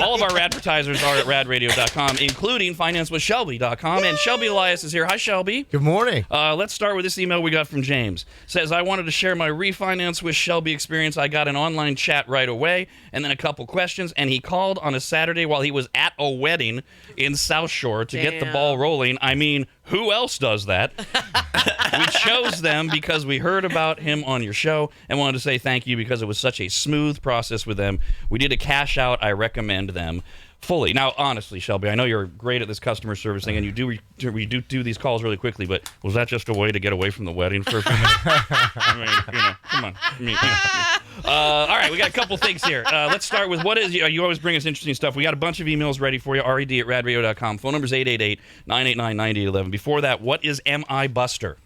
All of our advertisers are at radradio.com, including financewithshelby.com. And Shelby Elias is here. Hi, Shelby. Good morning. Let's start with this email we got from James. Says, I wanted to share my refinance with Shelby experience. I got an online chat right away and then a couple questions. And he called on a Saturday while he was at a wedding in South Shore to get the ball rolling. I mean, who else does that? We chose them because we heard about him on your show and wanted to say thank you because it was such a smooth process with them. We did a cash out. I recommend them fully. Now, honestly, Shelby, I know you're great at this customer service thing, and you do these calls really quickly, but was that just a way to get away from the wedding for a few minutes? I mean, come on. All right, we got a couple things here. Let's start with you always bring us interesting stuff. We got a bunch of emails ready for you, RAD@radradio.com. Phone number is 888-989-9811. Before that, what is MI Buster?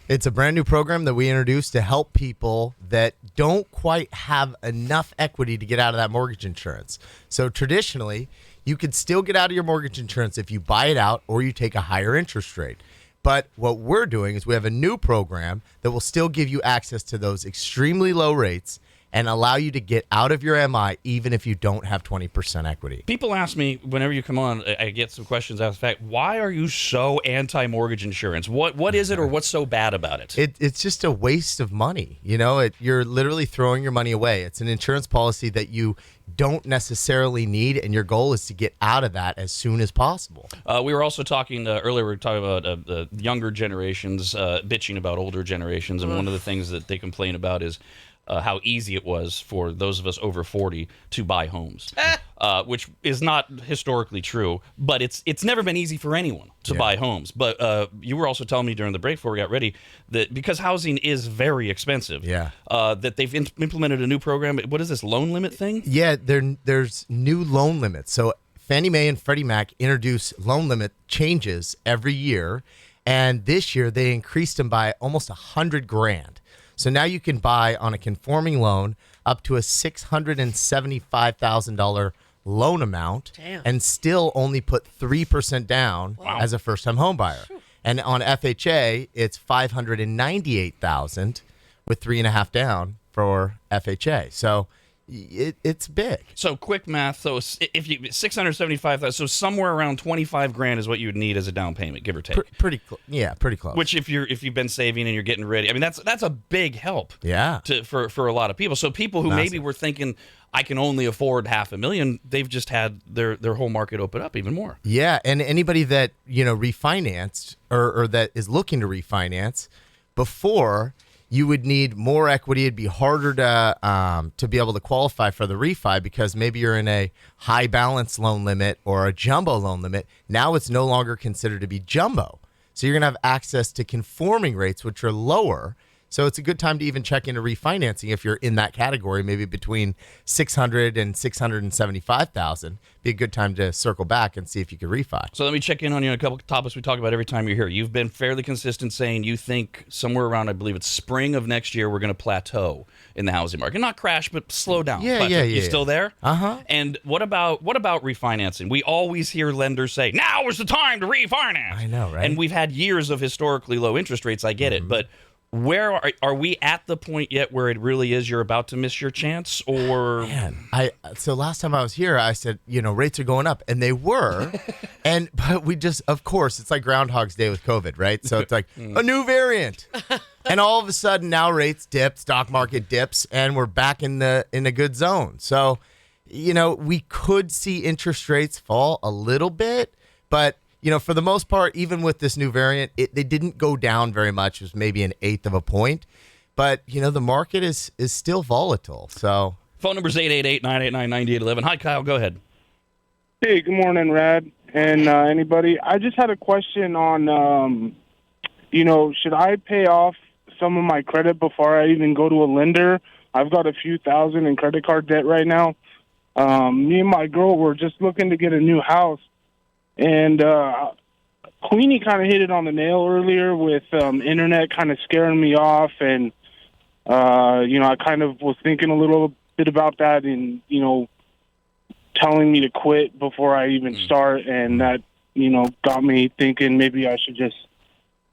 It's a brand new program that we introduced to help people that don't quite have enough equity to get out of that mortgage insurance. So traditionally, you could still get out of your mortgage insurance if you buy it out or you take a higher interest rate. But what we're doing is we have a new program that will still give you access to those extremely low rates and allow you to get out of your MI even if you don't have 20% equity. People ask me, whenever you come on, I get some questions out of the fact, why are you so anti-mortgage insurance? What is it or what's so bad about it? It's just a waste of money. You know, you're literally throwing your money away. It's an insurance policy that you don't necessarily need, and your goal is to get out of that as soon as possible. We were also talking earlier, we were talking about the younger generations bitching about older generations, and one of the things that they complain about is how easy it was for those of us over 40 to buy homes, which is not historically true, but it's never been easy for anyone to buy homes. But you were also telling me during the break before we got ready that because housing is very expensive, that they've implemented a new program. What is this, loan limit thing? Yeah, there's new loan limits. So Fannie Mae and Freddie Mac introduce loan limit changes every year, and this year they increased them by almost $100,000. So now you can buy on a conforming loan up to a $675,000 loan amount and still only put 3% down as a first-time home buyer. And on FHA, it's $598,000 with 3.5% down for FHA. So it's big. So quick math. So if you $675,000, so somewhere around $25,000 is what you would need as a down payment, give or take. Pretty close. Which if you've been saving and you're getting ready, I mean that's a big help. Yeah. For a lot of people. So people who maybe were thinking I can only afford $500,000, they've just had their whole market open up even more. Yeah, and anybody that refinanced or that is looking to refinance before. You would need more equity. It'd be harder to be able to qualify for the refi because maybe you're in a high balance loan limit or a jumbo loan limit. Now it's no longer considered to be jumbo. So you're going to have access to conforming rates, which are lower. So it's a good time to even check into refinancing if you're in that category, maybe between $600,000 and $675,000. Be a good time to circle back and see if you could refi. So let me check in on you on a couple of topics we talk about every time you're here. You've been fairly consistent saying you think somewhere around, I believe it's spring of next year, we're going to plateau in the housing market. Not crash, but slow down. Yeah. You still there? Uh-huh. And what about refinancing? We always hear lenders say, now is the time to refinance. I know, right? And we've had years of historically low interest rates. I get it, but where are we at the point yet where it really is you're about to miss your chance? Or so last time I was here, I said, rates are going up, and they were, but we just, of course, it's like Groundhog's Day with COVID, right? So it's like a new variant, and all of a sudden now rates dip, stock market dips, and we're back in a good zone. So, we could see interest rates fall a little bit, but for the most part, even with this new variant, they didn't go down very much. It was maybe 1/8 of a point. But, the market is still volatile. So phone number is 888-989-9811. Hi, Kyle. Go ahead. Hey, good morning, Rad, and anybody. I just had a question on, should I pay off some of my credit before I even go to a lender? I've got a few thousand in credit card debt right now. Me and my girl were just looking to get a new house. And Queenie kind of hit it on the nail earlier with internet kind of scaring me off. And, I kind of was thinking a little bit about that and, telling me to quit before I even start. And that, got me thinking maybe I should just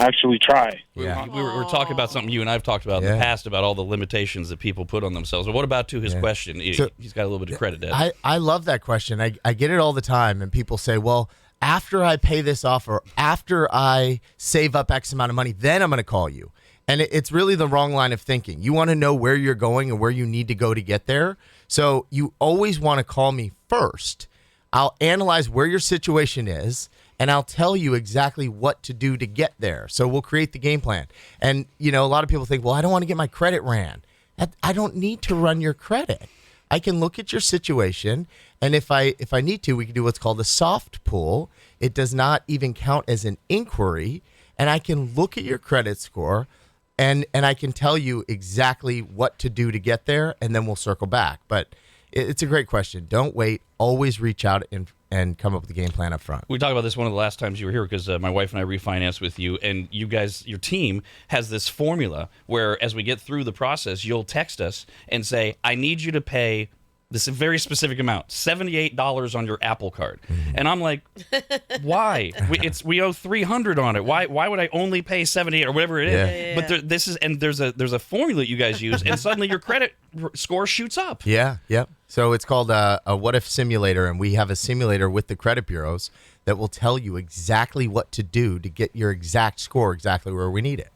actually try. Yeah. We were talking about something you and I've talked about in the past about all the limitations that people put on themselves. But what about to his question? He's got a little bit of credit debt. I love that question. I get it all the time, and people say, well, after I pay this off or after I save up X amount of money, then I'm going to call you. And it's really the wrong line of thinking. You want to know where you're going and where you need to go to get there. So you always want to call me first. I'll analyze where your situation is, and I'll tell you exactly what to do to get there. So we'll create the game plan. And, a lot of people think, well, I don't want to get my credit ran. I don't need to run your credit. I can look at your situation, and if I need to, we can do what's called a soft pull. It does not even count as an inquiry, and I can look at your credit score, and I can tell you exactly what to do to get there, and then we'll circle back. But it's a great question. Don't wait. Always reach out and come up with a game plan up front. We talked about this one of the last times you were here because my wife and I refinanced with you, and you guys, your team has this formula where as we get through the process, you'll text us and say, I need you to pay this very specific amount, $78 on your Apple card. Mm-hmm. And I'm like, why? We owe $300 on it. Why would I only pay $78 or whatever it is? Yeah. But there's a formula you guys use, and suddenly your credit score shoots up. Yeah, yep. So it's called a what if simulator, and we have a simulator with the credit bureaus that will tell you exactly what to do to get your exact score exactly where we need it.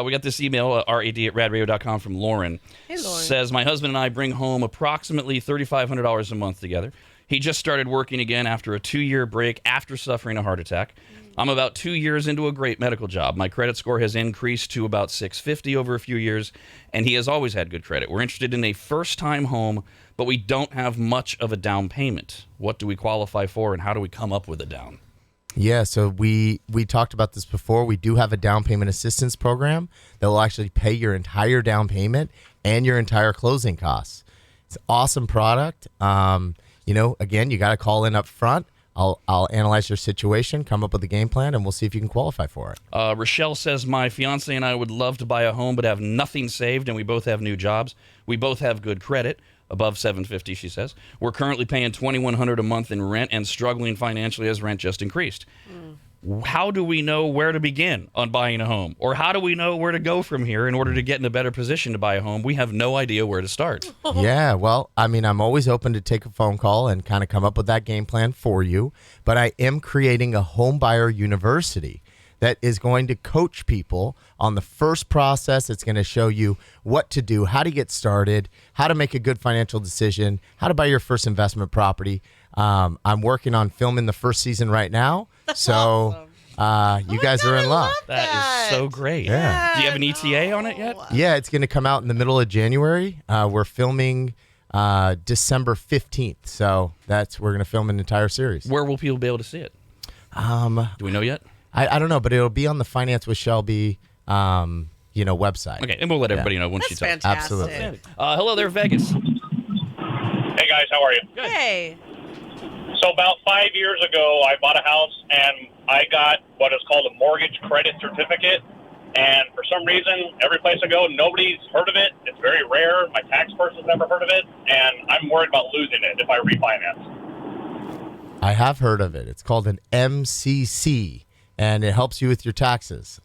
We got this email, rad@radradio.com from Lauren. Hey, Lauren. Says, my husband and I bring home approximately $3,500 a month together. He just started working again after a 2-year break after suffering a heart attack. I'm about 2 years into a great medical job. My credit score has increased to about 650 over a few years, and he has always had good credit. We're interested in a first-time home, but we don't have much of a down payment. What do we qualify for, and how do we come up with a down? Yeah, so we talked about this before. We do have a down payment assistance program that will actually pay your entire down payment and your entire closing costs. It's an awesome product. Again, you got to call in up front. I'll analyze your situation, come up with a game plan, and we'll see if you can qualify for it. Rochelle says, my fiance and I would love to buy a home but have nothing saved, and we both have new jobs. We both have good credit, above 750, she says. We're currently paying $2,100 a month in rent and struggling financially as rent just increased. How do we know where to begin on buying a home? Or how do we know where to go from here in order to get in a better position to buy a home? We have no idea where to start. Yeah, well, I'm always open to take a phone call and kind of come up with that game plan for you. But I am creating a Homebuyer University that is going to coach people on the first process. It's going to show you what to do, how to get started, how to make a good financial decision, how to buy your first investment property. I'm working on filming the first season right now. So you guys are in luck. That is so great. Yeah. Do you have an ETA on it yet? Yeah, it's going to come out in the middle of January. We're filming December 15th. So we're going to film an entire series. Where will people be able to see it? Do we know yet? I don't know, but it'll be on the Finance with Shelby website. Okay, and we'll let everybody know when she tells. Fantastic. Absolutely. Hello there, Vegas. Hey guys, how are you? Good. Hey. So about 5 years ago, I bought a house and I got what is called a mortgage credit certificate. And for some reason, every place I go, nobody's heard of it. It's very rare. My tax person's never heard of it, and I'm worried about losing it if I refinance. I have heard of it. It's called an MCC, and it helps you with your taxes.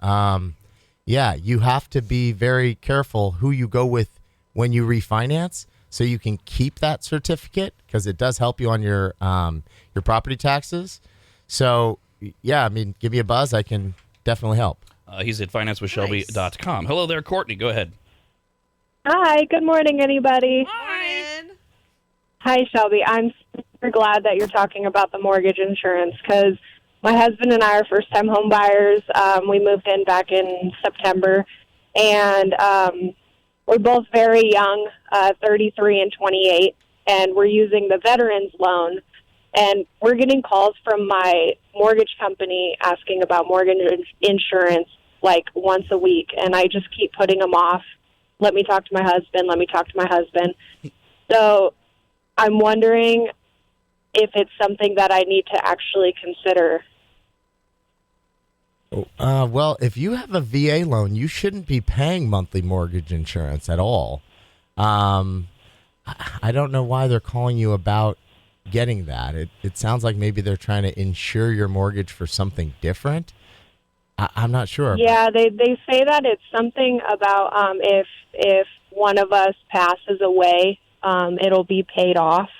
You have to be very careful who you go with when you refinance, so you can keep that certificate because it does help you on your property taxes. So, give me a buzz. I can definitely help. He's at financewithshelby.com. Hello there, Courtney. Go ahead. Hi, good morning, anybody. Morning. Hi, Shelby. I'm super glad that you're talking about the mortgage insurance because my husband and I are first-time home buyers. We moved in back in September, and we're both very young, 33 and 28, and we're using the veterans loan. And we're getting calls from my mortgage company asking about mortgage insurance like once a week, and I just keep putting them off. Let me talk to my husband. So I'm wondering if it's something that I need to actually consider. Well, if you have a VA loan, you shouldn't be paying monthly mortgage insurance at all. I don't know why they're calling you about getting that. It sounds like maybe they're trying to insure your mortgage for something different. I'm not sure. Yeah, they say that it's something about if one of us passes away, it'll be paid off.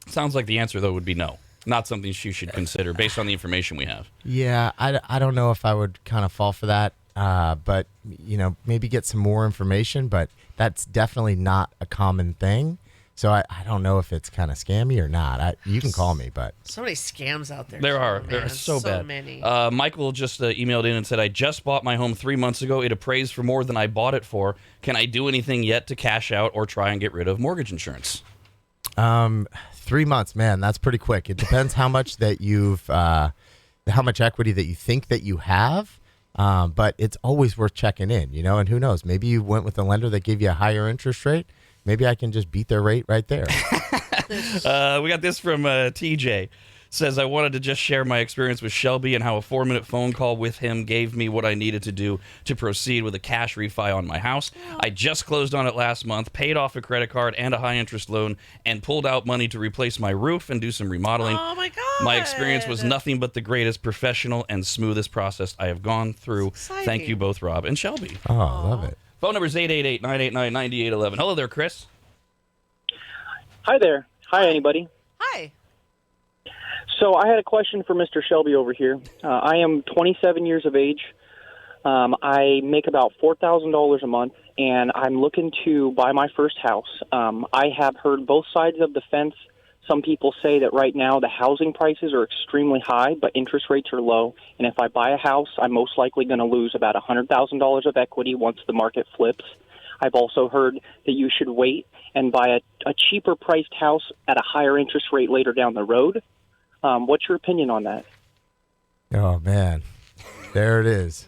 Sounds like the answer, though, would be no. Not something she should consider based on the information we have. Yeah, I don't know if I would kind of fall for that, but, maybe get some more information, but that's definitely not a common thing. So I don't know if it's kind of scammy or not. You can call me, but So many scams out there. There are. Man. There are so bad. Many. Michael just emailed in and said, I just bought my home 3 months ago. It appraised for more than I bought it for. Can I do anything yet to cash out or try and get rid of mortgage insurance? 3 months, man, that's pretty quick. It depends how much that how much equity that you think that you have. But it's always worth checking in, and who knows? Maybe you went with a lender that gave you a higher interest rate. Maybe I can just beat their rate right there. We got this from TJ. Says, I wanted to just share my experience with Shelby and how a 4-minute phone call with him gave me what I needed to do to proceed with a cash refi on my house. I just closed on it last month, paid off a credit card and a high-interest loan, and pulled out money to replace my roof and do some remodeling. Oh, my God. My experience was nothing but the greatest, professional, and smoothest process I have gone through. Exciting. Thank you both, Rob and Shelby. Oh, I love it. Phone number is 888-989-9811. Hello there, Chris. Hi there. Hi, anybody. Hi. So I had a question for Mr. Shelby over here. I am 27 years of age. I make about $4,000 a month, and I'm looking to buy my first house. I have heard both sides of the fence. Some people say that right now the housing prices are extremely high, but interest rates are low. And if I buy a house, I'm most likely going to lose about $100,000 of equity once the market flips. I've also heard that you should wait and buy a cheaper priced house at a higher interest rate later down the road. What's your opinion on that? Oh, man. There it is.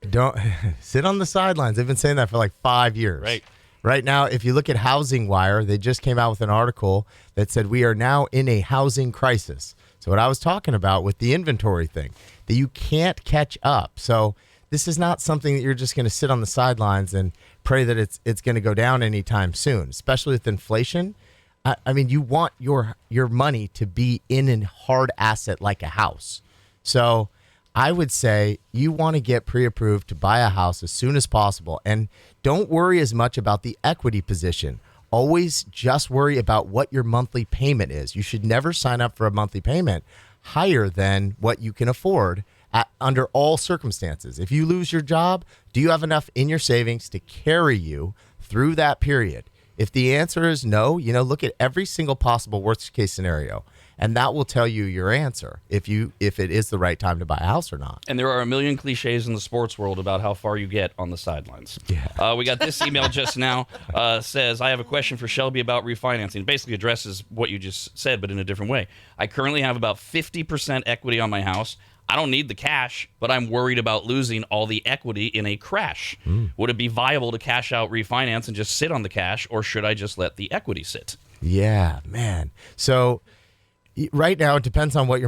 Don't sit on the sidelines. They've been saying that for like 5 years. Right. Right now, if you look at Housing Wire, they just came out with an article that said we are now in a housing crisis. So what I was talking about with the inventory thing, that you can't catch up. So this is not something that you're just going to sit on the sidelines and pray that it's going to go down anytime soon, especially with inflation. I mean, you want your money to be in a hard asset like a house. So I would say you want to get pre-approved to buy a house as soon as possible. And don't worry as much about the equity position. Always just worry about what your monthly payment is. You should never sign up for a monthly payment higher than what you can afford under all circumstances. If you lose your job, do you have enough in your savings to carry you through that period? If the answer is no, look at every single possible worst case scenario, and that will tell you your answer if it is the right time to buy a house or not. And there are a million cliches in the sports world about how far you get on the sidelines. Yeah. We got this email just now. Says, I have a question for Shelby about refinancing. Basically addresses what you just said, but in a different way. I currently have about 50% equity on my house. I don't need the cash, but I'm worried about losing all the equity in a crash. Would it be viable to cash out refinance and just sit on the cash, or should I just let the equity sit? Yeah, man. So right now it depends on what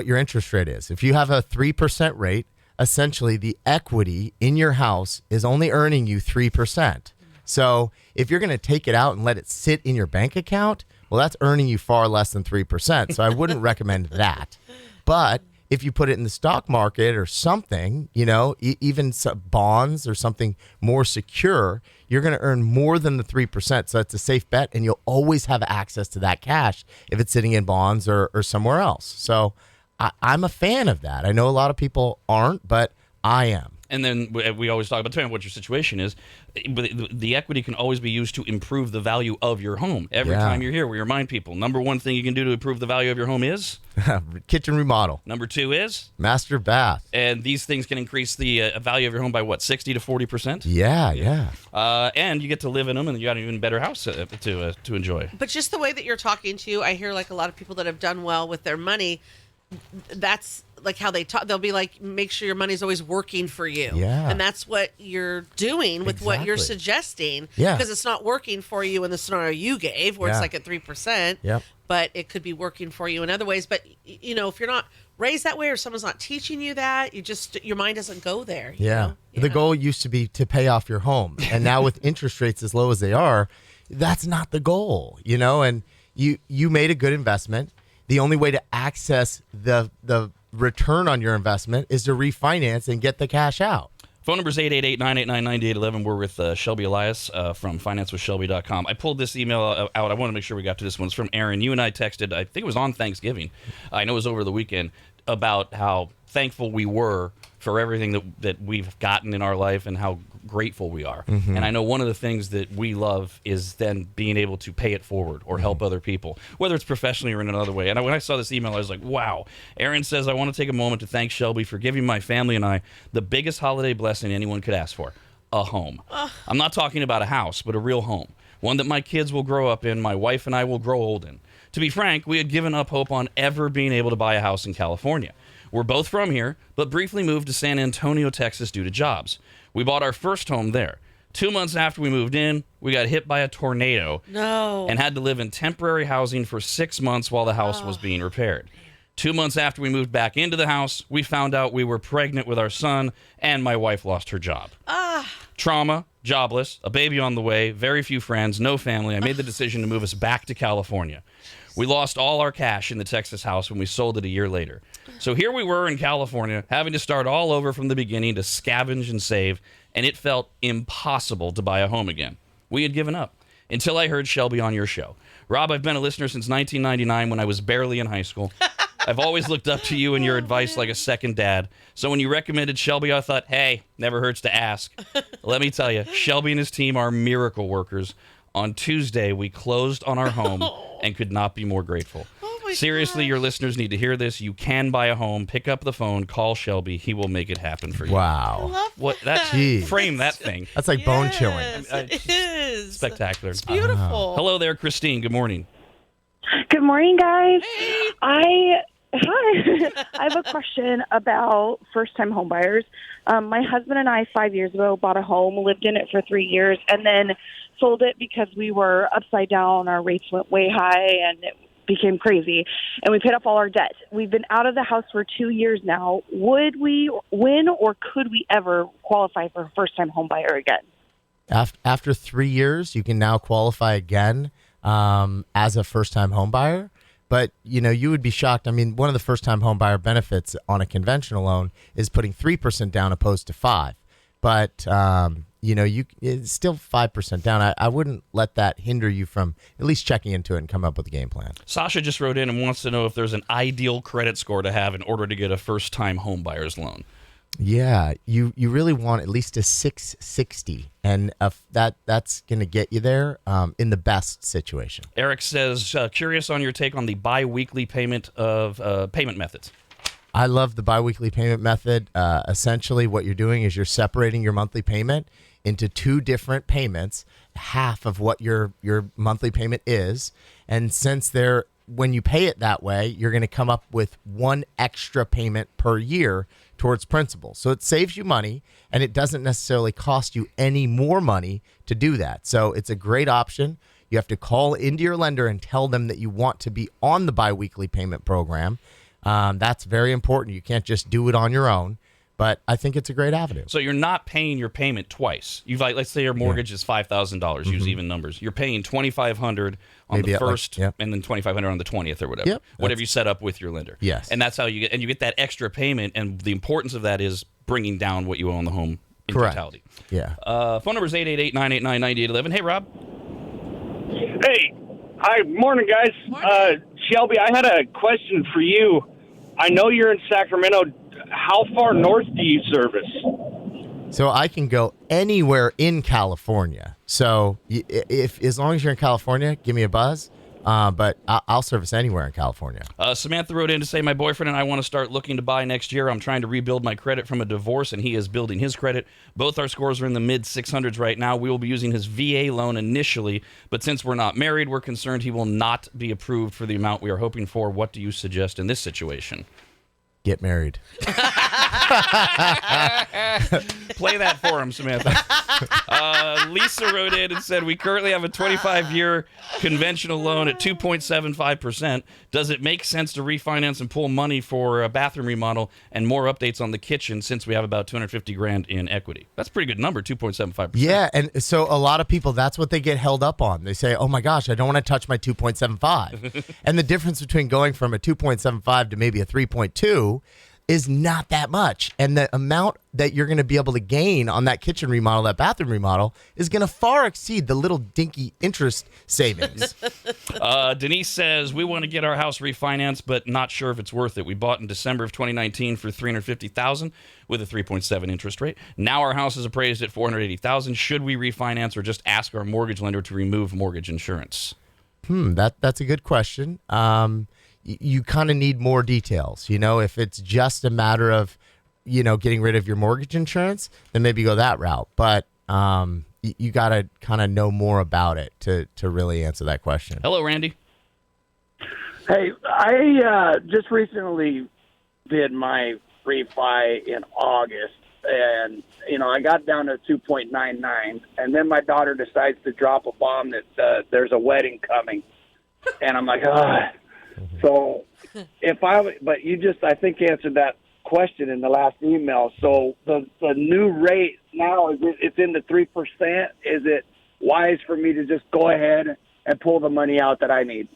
your interest rate is. If you have a 3% rate, essentially the equity in your house is only earning you 3%. So if you're going to take it out and let it sit in your bank account, well, that's earning you far less than 3%. So I wouldn't recommend that. But if you put it in the stock market or something, even some bonds or something more secure, you're going to earn more than the 3%. So that's a safe bet, and you'll always have access to that cash if it's sitting in bonds or somewhere else. So I'm a fan of that. I know a lot of people aren't, but I am. And then we always talk about, depending on what your situation is, but the equity can always be used to improve the value of your home. Every time you're here, we remind people, number one thing you can do to improve the value of your home is? Kitchen remodel. Number two is? Master bath. And these things can increase the value of your home by, 60 to 40%? Yeah. And you get to live in them, and you got an even better house to enjoy. But just the way that you're talking to, I hear like a lot of people that have done well with their money, that's like how they talk. They'll be like, make sure your money's always working for you. Yeah. And that's what you're doing with what you're suggesting. Yeah. Because it's not working for you in the scenario you gave, where it's like at 3%. Yep. But it could be working for you in other ways. But, if you're not raised that way or someone's not teaching you that, your mind doesn't go there. You know? The goal used to be to pay off your home. And now with interest rates as low as they are, that's not the goal, and you made a good investment. The only way to access the return on your investment is to refinance and get the cash out. Phone number is 888-989-9811. We're with Shelby Elias from financewithshelby.com. I pulled this email out. I want to make sure we got to this one. It's from Aaron. You and I texted, I think it was on Thanksgiving. I know it was over the weekend, about how thankful we were for everything that we've gotten in our life and how grateful we are. And I know one of the things that we love is then being able to pay it forward or help other people, whether it's professionally or in another way. And when I saw this email, I was like, wow. Aaron says, I want to take a moment to thank Shelby for giving my family and I the biggest holiday blessing anyone could ask for, a home. I'm not talking about a house, but a real home, one that my kids will grow up in, my wife and I will grow old in. To be frank, we had given up hope on ever being able to buy a house in California. We're both from here, but briefly moved to San Antonio, Texas due to jobs. We bought our first home there. 2 months after we moved in, we got hit by a tornado and had to live in temporary housing for 6 months while the house was being repaired. 2 months after we moved back into the house, we found out we were pregnant with our son, and my wife lost her job. Trauma, jobless, a baby on the way, very few friends, no family. I made the decision to move us back to California. We lost all our cash in the Texas house when we sold it a year later. So here we were in California, having to start all over from the beginning to scavenge and save, and it felt impossible to buy a home again. We had given up until I heard Shelby on your show. Rob, I've been a listener since 1999 when I was barely in high school. I've always looked up to you and your advice like a second dad. So when you recommended Shelby, I thought, hey, never hurts to ask. Let me tell you, Shelby and his team are miracle workers. On Tuesday, we closed on our home and could not be more grateful. Seriously, your listeners need to hear this. You can buy a home. Pick up the phone. Call Shelby. He will make it happen for you. Wow. What that? Jeez. Frame that thing. That's like bone chilling. It is. Spectacular. It's beautiful. Hello there, Christine. Good morning. Good morning, guys. Hey. Hi. I have a question about first-time homebuyers. My husband and I, 5 years ago, bought a home, lived in it for 3 years, and then sold it because we were upside down. Our rates went way high, and it became crazy, and we paid off all our debt. We've been out of the house for 2 years now. Would we win, or could we ever qualify for a first-time homebuyer again? After 3 years, you can now qualify again as a first-time homebuyer. But, you know, you would be shocked. I mean, one of the first-time homebuyer benefits on a conventional loan is putting 3% down opposed to 5%. But, you know, it's still 5% down. I wouldn't let that hinder you from at least checking into it and come up with a game plan. Sasha just wrote in and wants to know if there's an ideal credit score to have in order to get a first-time homebuyer's loan. Yeah, you really want at least a 660, and that's going to get you there in the best situation. Eric says, curious on your take on the bi-weekly payment methods. I love the biweekly payment method. Essentially, what you're doing is you're separating your monthly payment into two different payments, half of what your monthly payment is. And since when you pay it that way, you're going to come up with one extra payment per year towards principal. So it saves you money, and it doesn't necessarily cost you any more money to do that. So it's a great option. You have to call into your lender and tell them that you want to be on the biweekly payment program. That's very important. You can't just do it on your own, but I think it's a great avenue. So you're not paying your payment twice. Let's say your mortgage is $5,000. Use even numbers. You're paying $2,500 on the first, and then $2,500 on the 20th or whatever. Yep, whatever you set up with your lender. Yes, and that's how you get that extra payment. And the importance of that is bringing down what you owe on the home in totality. Yeah. Phone number is 888-989-9811. Hey, Rob. Hey. Hi, morning, guys. Morning. Shelby, I had a question for you. I know you're in Sacramento. How far north do you service? So I can go anywhere in California. So as long as you're in California, give me a buzz. But I'll service anywhere in California. Samantha wrote in to say, my boyfriend and I want to start looking to buy next year. I'm trying to rebuild my credit from a divorce, and he is building his credit. Both our scores are in the mid-600s right now. We will be using his VA loan initially, but since we're not married, we're concerned he will not be approved for the amount we are hoping for. What do you suggest in this situation? Get married. Play that for him, Samantha. Lisa wrote in and said, we currently have a 25-year conventional loan at 2.75%. Does it make sense to refinance and pull money for a bathroom remodel and more updates on the kitchen since we have about $250,000 in equity? That's a pretty good number, 2.75%. Yeah, and so a lot of people, that's what they get held up on. They say, oh my gosh, I don't want to touch my 2.75. And the difference between going from a 2.75 to maybe a 3.2, is not that much. And the amount that you're going to be able to gain on that kitchen remodel, that bathroom remodel, is going to far exceed the little dinky interest savings. Denise says, we want to get our house refinanced, but not sure if it's worth it. We bought in December of 2019 for $350,000 with a 3.7 interest rate. Now our house is appraised at $480,000. Should we refinance or just ask our mortgage lender to remove mortgage insurance? That's a good question. You kind of need more details. If it's just a matter of, getting rid of your mortgage insurance, then maybe go that route. But you got to kind of know more about it to really answer that question. Hello, Randy. Hey, I just recently did my refi in August, and I got down to 2.99, and then my daughter decides to drop a bomb that there's a wedding coming, and I'm like, ah. So but you just, I think, answered that question in the last email. So the new rate now, it's in the 3%. Is it wise for me to just go ahead and pull the money out that I need?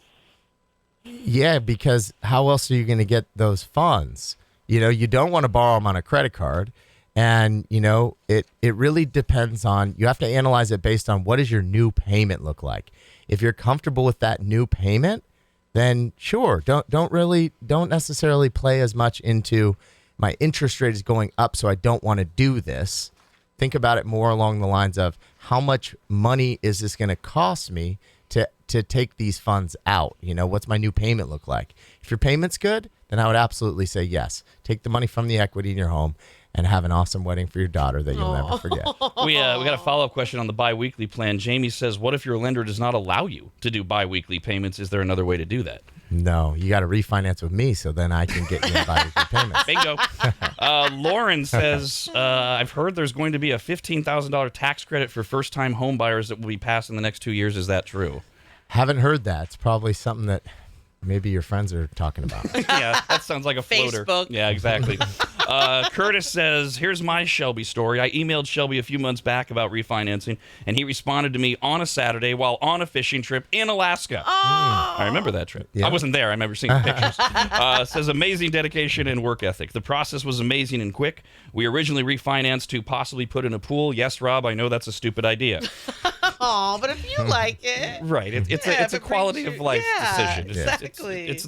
Yeah, because how else are you going to get those funds? You don't want to borrow them on a credit card. And, it really depends on, you have to analyze it based on what does your new payment look like. If you're comfortable with that new payment, then sure, don't necessarily play as much into my interest rate is going up, so I don't want to do this. Think about it more along the lines of how much money is this going to cost me to take these funds out? What's my new payment look like? If your payment's good, then I would absolutely say yes. Take the money from the equity in your home and have an awesome wedding for your daughter that you'll never forget. We got a follow-up question on the biweekly plan. Jamie says, what if your lender does not allow you to do biweekly payments? Is there another way to do that? No, you got to refinance with me so then I can get you in biweekly payments. Bingo. Lauren says, I've heard there's going to be a $15,000 tax credit for first-time home buyers that will be passed in the next 2 years. Is that true? Haven't heard that. It's probably something that maybe your friends are talking about. Yeah, that sounds like a floater. Facebook. Yeah, exactly. Curtis says, here's my Shelby story. I emailed Shelby a few months back about refinancing, and he responded to me on a Saturday while on a fishing trip in Alaska. I remember that trip. Yeah. I wasn't there. I remember seeing the pictures. Says, amazing dedication and work ethic. The process was amazing and quick. We originally refinanced to possibly put in a pool. Yes, Rob, I know that's a stupid idea. Oh, but if you like it. Right. It's a quality of life decision. Exactly. It's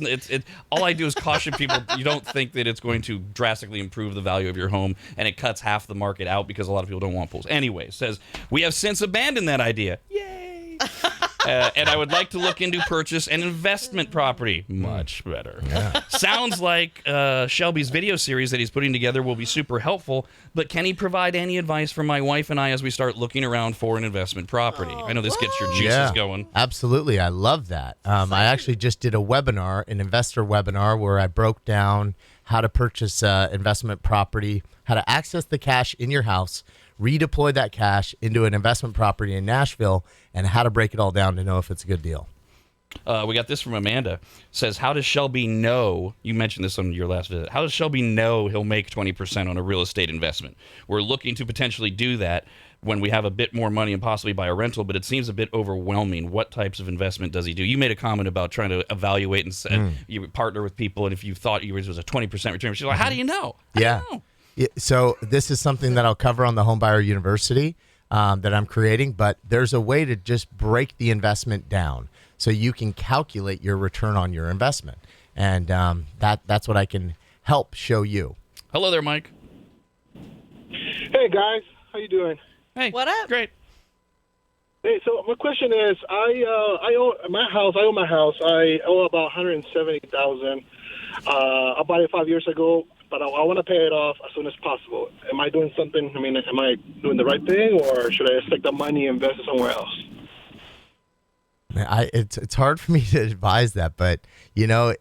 all I do is caution people, you don't think that it's going to drastically improve the value of your home, and it cuts half the market out because a lot of people don't want pools. Anyway, says, we have since abandoned that idea. Yay! And I would like to look into purchase an investment property. Much better. Yeah. Sounds like Shelby's video series that he's putting together will be super helpful, but can he provide any advice for my wife and I as we start looking around for an investment property? I know this gets your juices going. Absolutely. I love that. I actually just did a webinar, an investor webinar, where I broke down how to purchase investment property, how to access the cash in your house, redeploy that cash into an investment property in Nashville, and how to break it all down to know if it's a good deal. We got this from Amanda. Says, how does Shelby know, you mentioned this on your last visit, how does Shelby know he'll make 20% on a real estate investment? We're looking to potentially do that when we have a bit more money and possibly buy a rental, but it seems a bit overwhelming. What types of investment does he do? You made a comment about trying to evaluate and you partner with people, and if you thought it was a 20% return, she's like, how do you know? Yeah. So this is something that I'll cover on the Homebuyer University that I'm creating, but there's a way to just break the investment down so you can calculate your return on your investment. And that's what I can help show you. Hello there, Mike. Hey, guys. How you doing? Hey. What up? Great. Hey, so my question is, I own my house. I owe about $170,000. I bought it 5 years ago, but I want to pay it off as soon as possible. Am I doing something? I mean, am I doing the right thing, or should I take the money and invest it somewhere else? It's hard for me to advise that, but you know,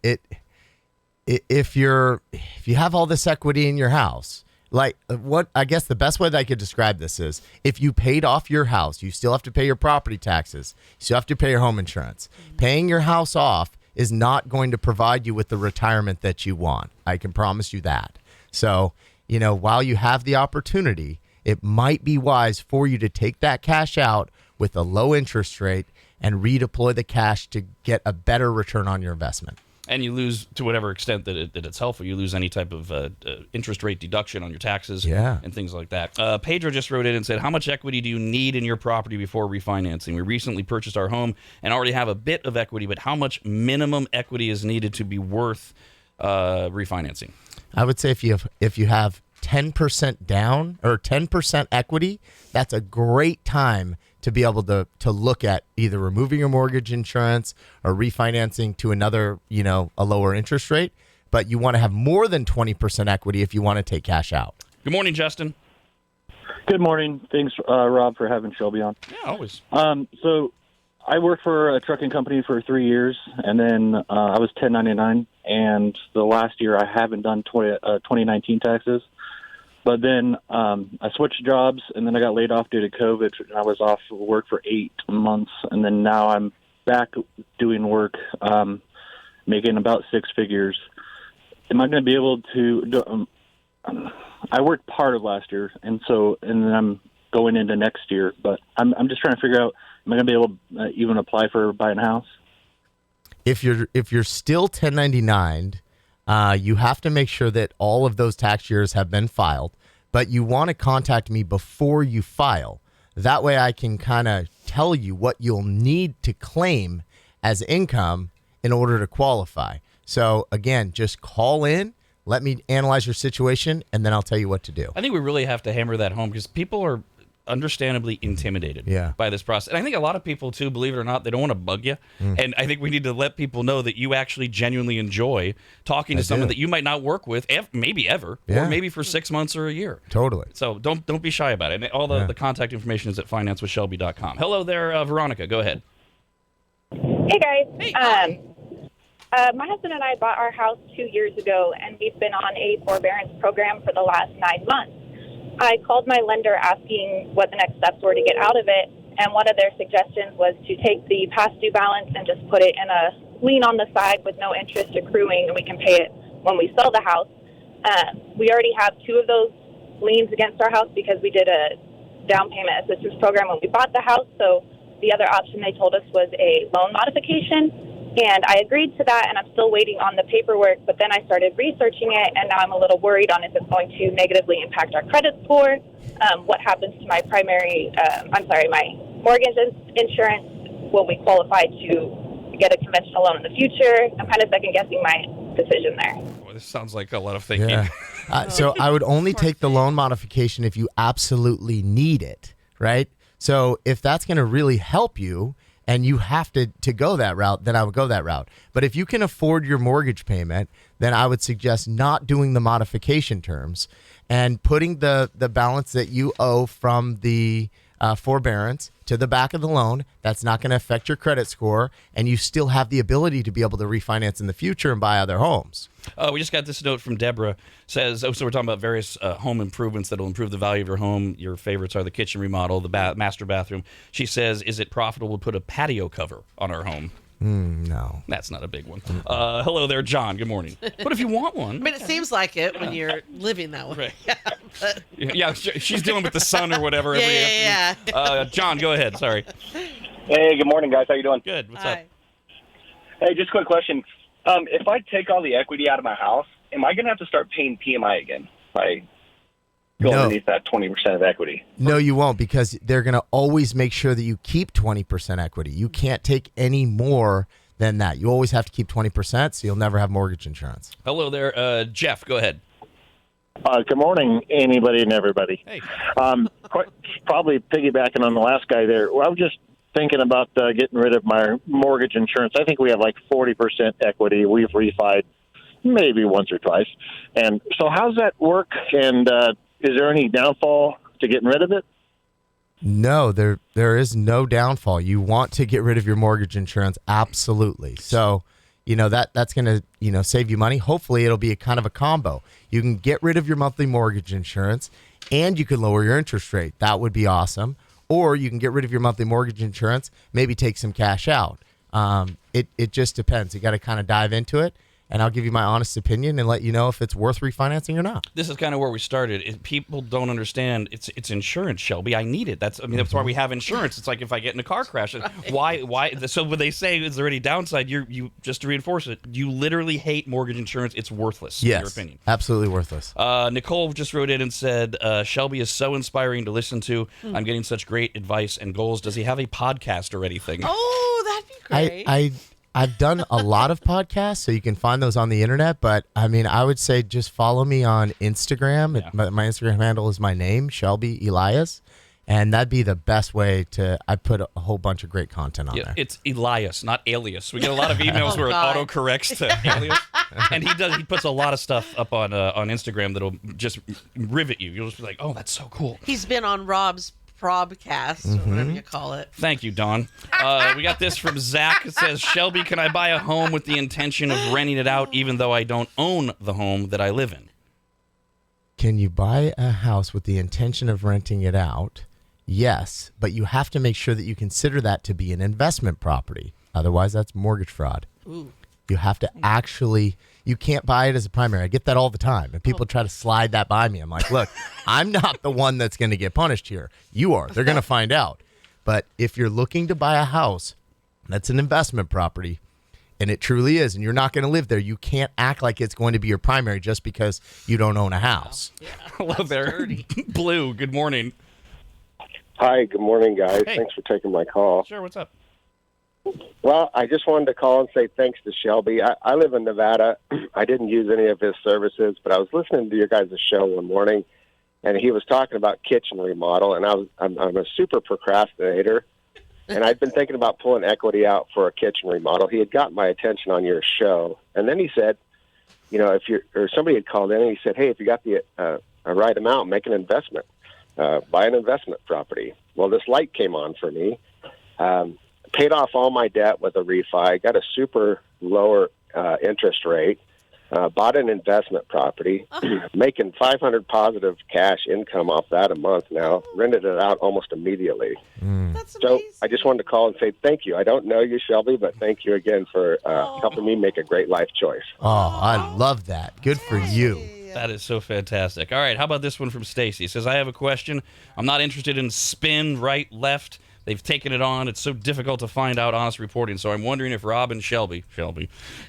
if you have all this equity in your house, like what I guess the best way that I could describe this is, if you paid off your house, you still have to pay your property taxes, you still have to pay your home insurance. Paying your house off is not going to provide you with the retirement that you want. I can promise you that. So, you know, while you have the opportunity, it might be wise for you to take that cash out with a low interest rate and redeploy the cash to get a better return on your investment. And you lose, to whatever extent that it's helpful, you lose any type of interest rate deduction on your taxes and things like that. Pedro just wrote in and said, how much equity do you need in your property before refinancing? We recently purchased our home and already have a bit of equity, but how much minimum equity is needed to be worth refinancing? I would say if you have 10% down or 10% equity, that's a great time to be able to look at either removing your mortgage insurance or refinancing to another, a lower interest rate. But you want to have more than 20% equity if you want to take cash out. Good morning, Justin. Good morning. Thanks, Rob, for having Shelby on. Yeah, always. So I worked for a trucking company for 3 years, and then I was 1099, and the last year I haven't done 2019 taxes. But then I switched jobs, and then I got laid off due to COVID, and I was off work for 8 months, and then now I'm back doing work, making about 6 figures. Am I going to be able to I worked part of last year, and then I'm going into next year, but I'm just trying to figure out, am I going to be able to even apply for buying a house? If you're still 1099, you have to make sure that all of those tax years have been filed, but you want to contact me before you file. That way I can kind of tell you what you'll need to claim as income in order to qualify. So again, just call in, let me analyze your situation, and then I'll tell you what to do. I think we really have to hammer that home because people are understandably intimidated by this process. And I think a lot of people, too, believe it or not, they don't want to bug you. And I think we need to let people know that you actually genuinely enjoy talking to someone that you might not work with, maybe ever, or maybe for 6 months or a year. Totally. So don't be shy about it. And all the contact information is at financewithshelby.com. Hello there, Veronica. Go ahead. Hey, guys. Hey. My husband and I bought our house 2 years ago, and we've been on a forbearance program for the last 9 months. I called my lender asking what the next steps were to get out of it, and one of their suggestions was to take the past due balance and just put it in a lien on the side with no interest accruing, and we can pay it when we sell the house. We already have 2 of those liens against our house because we did a down payment assistance program when we bought the house, so the other option they told us was a loan modification. And I agreed to that, and I'm still waiting on the paperwork, but then I started researching it, and now I'm a little worried on if it's going to negatively impact our credit score, what happens to my my mortgage insurance, will we qualify to get a conventional loan in the future? I'm kind of second-guessing my decision there. Well, this sounds like a lot of thinking. Yeah. So I would only take the loan modification if you absolutely need it, right? So if that's going to really help you, and you have to go that route, then I would go that route. But if you can afford your mortgage payment, then I would suggest not doing the modification terms and putting the balance that you owe from the forbearance to the back of the loan. That's not going to affect your credit score, and you still have the ability to be able to refinance in the future and buy other homes. We just got this note from Deborah. Says, so we're talking about various home improvements that will improve the value of your home. Your favorites are the kitchen remodel, the master bathroom. She says, is it profitable to put a patio cover on our home? No. That's not a big one. Hello there, John. Good morning. But if you want one. I mean, it seems like it when you're living that way. Right. Yeah, she's dealing with the sun or whatever. John, go ahead. Sorry. Hey, good morning, guys. How you doing? Good. What's up? Hey, just a quick question. If I take all the equity out of my house, am I going to have to start paying PMI again? Go underneath that 20% of equity. No, you won't, because they're going to always make sure that you keep 20% equity. You can't take any more than that. You always have to keep 20%, so you'll never have mortgage insurance. Hello there, Jeff. Go ahead. Good morning, anybody and everybody. Hey. Probably piggybacking on the last guy there. Well, I was just thinking about getting rid of my mortgage insurance. I think we have like 40% equity. We've refied maybe once or twice. And so how's that work? And is there any downfall to getting rid of it? No, there is no downfall. You want to get rid of your mortgage insurance, absolutely. So, that's going to, save you money. Hopefully, it'll be a kind of a combo. You can get rid of your monthly mortgage insurance, and you can lower your interest rate. That would be awesome. Or you can get rid of your monthly mortgage insurance, maybe take some cash out. It just depends. You got to kind of dive into it and I'll give you my honest opinion and let you know if it's worth refinancing or not. This is kind of where we started. People don't understand it's insurance, Shelby. I need it. That's why we have insurance. It's like if I get in a car crash, why? So when they say is there any downside, you just to reinforce it, you literally hate mortgage insurance. It's worthless. Yes, in your opinion. Absolutely worthless. Nicole just wrote in and said, Shelby is so inspiring to listen to. I'm getting such great advice and goals. Does he have a podcast or anything? Oh, that'd be great. I've done a lot of podcasts, so you can find those on the internet. But I mean, I would say just follow me on Instagram. Yeah. My Instagram handle is my name, Shelby Elias, and that'd be the best way to. I put a whole bunch of great content on there. It's Elias, not Alias. We get a lot of emails where it auto corrects to Alias, and he puts a lot of stuff up on Instagram that'll just rivet you. You'll just be like, oh, that's so cool. He's been on Rob's Probcast, or whatever you call it. Thank you, Don. We got this from Zach. It says, Shelby, can I buy a home with the intention of renting it out even though I don't own the home that I live in? Can you buy a house with the intention of renting it out? Yes, but you have to make sure that you consider that to be an investment property. Otherwise, that's mortgage fraud. Ooh. You have to actually, you can't buy it as a primary. I get that all the time. And people try to slide that by me. I'm like, look, I'm not the one that's going to get punished here. You are. They're going to find out. But if you're looking to buy a house that's an investment property, and it truly is, and you're not going to live there, you can't act like it's going to be your primary just because you don't own a house. Yeah, hello there. Blue, good morning. Hi, good morning, guys. Hey. Thanks for taking my call. Sure, what's up? Well, I just wanted to call and say thanks to Shelby. I live in Nevada. I didn't use any of his services, but I was listening to your guys' show one morning, and he was talking about kitchen remodel, and I'm a super procrastinator, and I've been thinking about pulling equity out for a kitchen remodel. He had got my attention on your show, and then he said, or somebody had called in and he said, hey, if you got the right amount, make an investment, buy an investment property. Well, this light came on for me. Paid off all my debt with a refi, got a super lower interest rate, bought an investment property, making $500 positive cash income off that a month now, rented it out almost immediately. That's so I just wanted to call and say thank you. I don't know you, Shelby, but thank you again for helping me make a great life choice. Oh, I love that. Good for you. That is so fantastic. All right, how about this one from Stacy? It says, I have a question. I'm not interested in spin, right, left. They've taken it on. It's so difficult to find out honest reporting. So I'm wondering if Rob and Shelby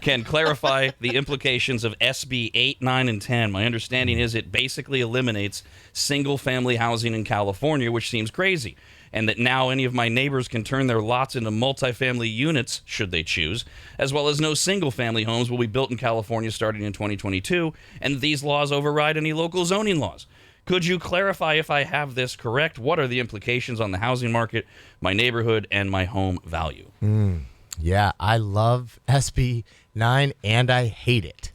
can clarify the implications of SB 8, 9, and 10. My understanding is it basically eliminates single-family housing in California, which seems crazy, and that now any of my neighbors can turn their lots into multifamily units, should they choose, as well as no single-family homes will be built in California starting in 2022, and these laws override any local zoning laws. Could you clarify if I have this correct? What are the implications on the housing market, my neighborhood, and my home value? Yeah, I love SB 9 and I hate it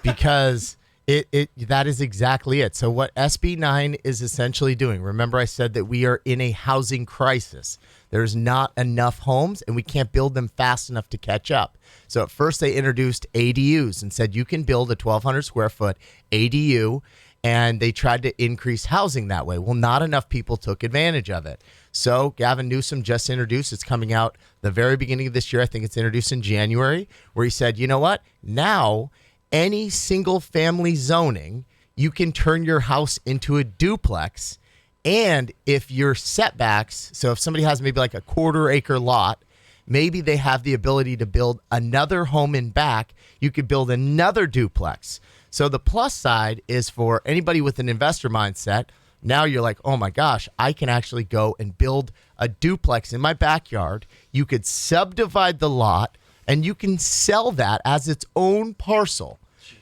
because that is exactly it. So what SB 9 is essentially doing, remember I said that we are in a housing crisis. There's not enough homes and we can't build them fast enough to catch up. So at first they introduced ADUs and said you can build a 1,200 square foot ADU, and they tried to increase housing that way. Well, not enough people took advantage of it. So Gavin Newsom just introduced, it's coming out the very beginning of this year. I think it's introduced in January, where he said, you know what? Now, any single family zoning, you can turn your house into a duplex. And if your setbacks, so if somebody has maybe like a 1/4 acre lot, maybe they have the ability to build another home in back, you could build another duplex. So the plus side is for anybody with an investor mindset. Now you're like, oh my gosh, I can actually go and build a duplex in my backyard. You could subdivide the lot and you can sell that as its own parcel.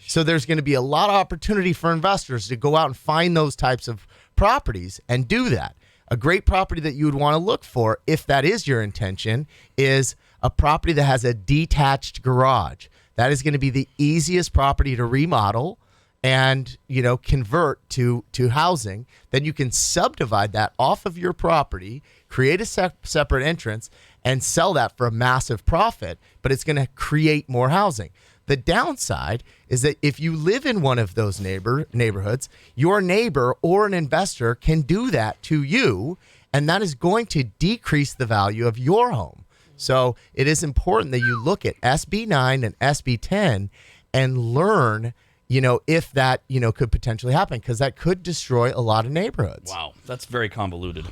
So there's going to be a lot of opportunity for investors to go out and find those types of properties and do that. A great property that you would want to look for, if that is your intention, is a property that has a detached garage. That is going to be the easiest property to remodel and, convert to housing. Then you can subdivide that off of your property, create a separate entrance, and sell that for a massive profit, but it's going to create more housing. The downside is that if you live in one of those neighborhoods, your neighbor or an investor can do that to you, and that is going to decrease the value of your home. So it is important that you look at SB 9 and SB 10 and learn, if that, could potentially happen, because that could destroy a lot of neighborhoods. Wow, that's very convoluted.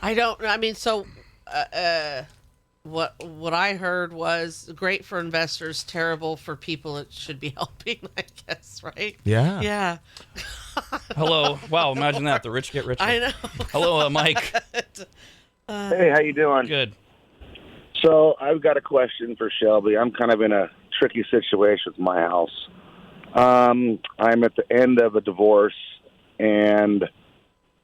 What I heard was great for investors, terrible for people it should be helping, I guess, right? Yeah. Yeah. Hello. Wow, imagine that. The rich get richer. I know. Hello, Mike. Hey, how you doing? Good. So I've got a question for Shelby. I'm kind of in a tricky situation with my house. I'm at the end of a divorce, and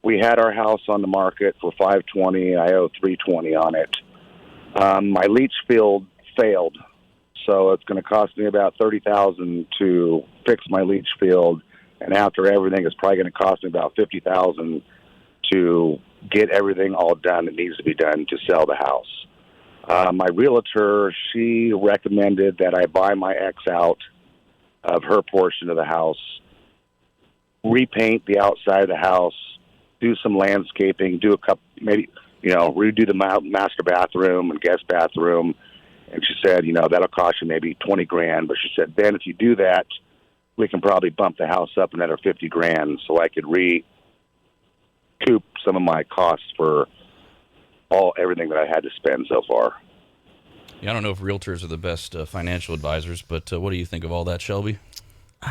we had our house on the market for $520. I owe $320 on it. My leach field failed, so it's going to cost me about $30,000 to fix my leach field, and after everything, it's probably going to cost me about $50,000 to get everything all done that needs to be done to sell the house. My realtor, she recommended that I buy my ex out of her portion of the house, repaint the outside of the house, do some landscaping, do a couple, maybe, redo the master bathroom and guest bathroom. And she said, that'll cost you maybe $20,000. But she said, Ben, if you do that, we can probably bump the house up another $50,000 so I could recoup some of my costs for everything that I had to spend so far. Yeah, I don't know if realtors are the best financial advisors, but what do you think of all that, Shelby?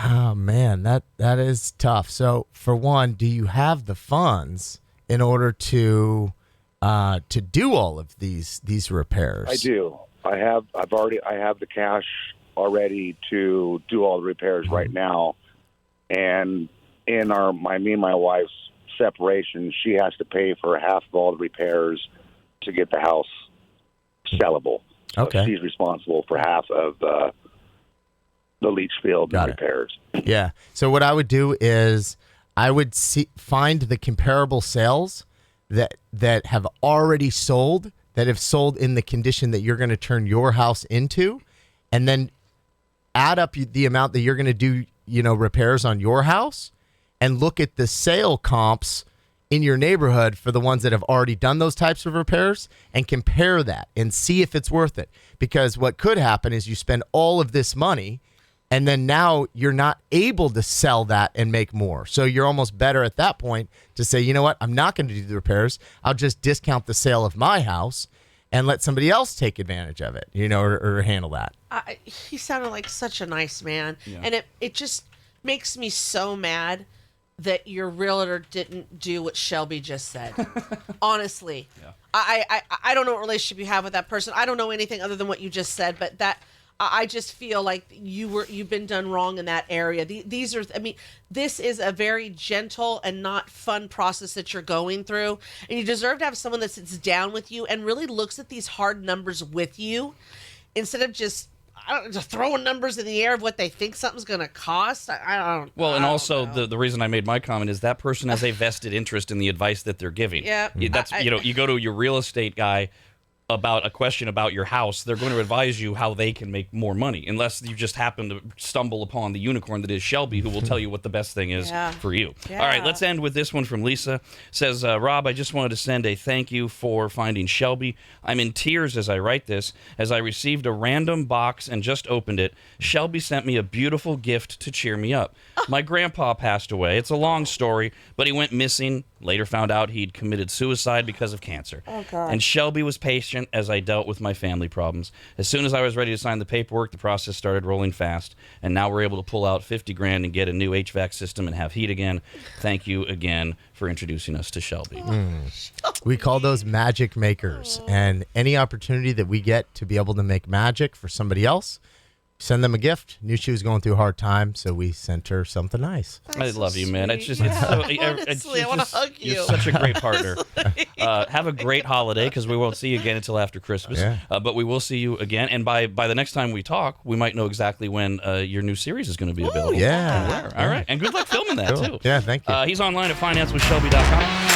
Oh, man, that is tough. So, for one, do you have the funds in order to do all of these repairs? I do. I have the cash already to do all the repairs right now. And in me and my wife's separation, she has to pay for half of all the repairs to get the house sellable. Okay. So she's responsible for half of the leach field and repairs. Yeah. So what I would do is I would find the comparable sales that have already sold, that have sold in the condition that you're going to turn your house into, and then add up the amount that you're going to do, repairs on your house, and look at the sale comps in your neighborhood for the ones that have already done those types of repairs, and compare that and see if it's worth it. Because what could happen is you spend all of this money, and then now you're not able to sell that and make more. So you're almost better at that point to say, you know what, I'm not going to do the repairs. I'll just discount the sale of my house and let somebody else take advantage of it, or handle that. He sounded like such a nice man. Yeah. And it just makes me so mad that your realtor didn't do what Shelby just said. Honestly. Yeah. I don't know what relationship you have with that person. I don't know anything other than what you just said, but I just feel like you've been done wrong in that area. This is a very gentle and not fun process that you're going through, and you deserve to have someone that sits down with you and really looks at these hard numbers with you, instead of just throwing numbers in the air of what they think something's going to cost. Well, and also the reason I made my comment is that person has a vested interest in the advice that they're giving. Yeah, that's you go to your real estate guy about a question about your house, they're going to advise you how they can make more money, unless you just happen to stumble upon the unicorn that is Shelby, who will tell you what the best thing is for you. Yeah. All right, let's end with this one from Lisa. Says, Rob, I just wanted to send a thank you for finding Shelby. I'm in tears as I write this, as I received a random box and just opened it. Shelby sent me a beautiful gift to cheer me up. My grandpa passed away. It's a long story, but he went missing. Later found out he'd committed suicide because of cancer. Oh, God. And Shelby was patient as I dealt with my family problems. As soon as I was ready to sign the paperwork, the process started rolling fast. And now we're able to pull out $50,000 and get a new HVAC system and have heat again. Thank you again for introducing us to Shelby. We call those magic makers. And any opportunity that we get to be able to make magic for somebody else, send them a gift. Knew she was going through a hard time, so we sent her something nice. I love you, man. It's just, Honestly, I want to hug you. You're such a great partner. Have a great holiday, because we won't see you again until after Christmas. Yeah. But we will see you again. And by the next time we talk, we might know exactly when your new series is going to be available. Yeah. And where. All right. And good luck filming that, Cool. too. Yeah, thank you. He's online at financewithshelby.com.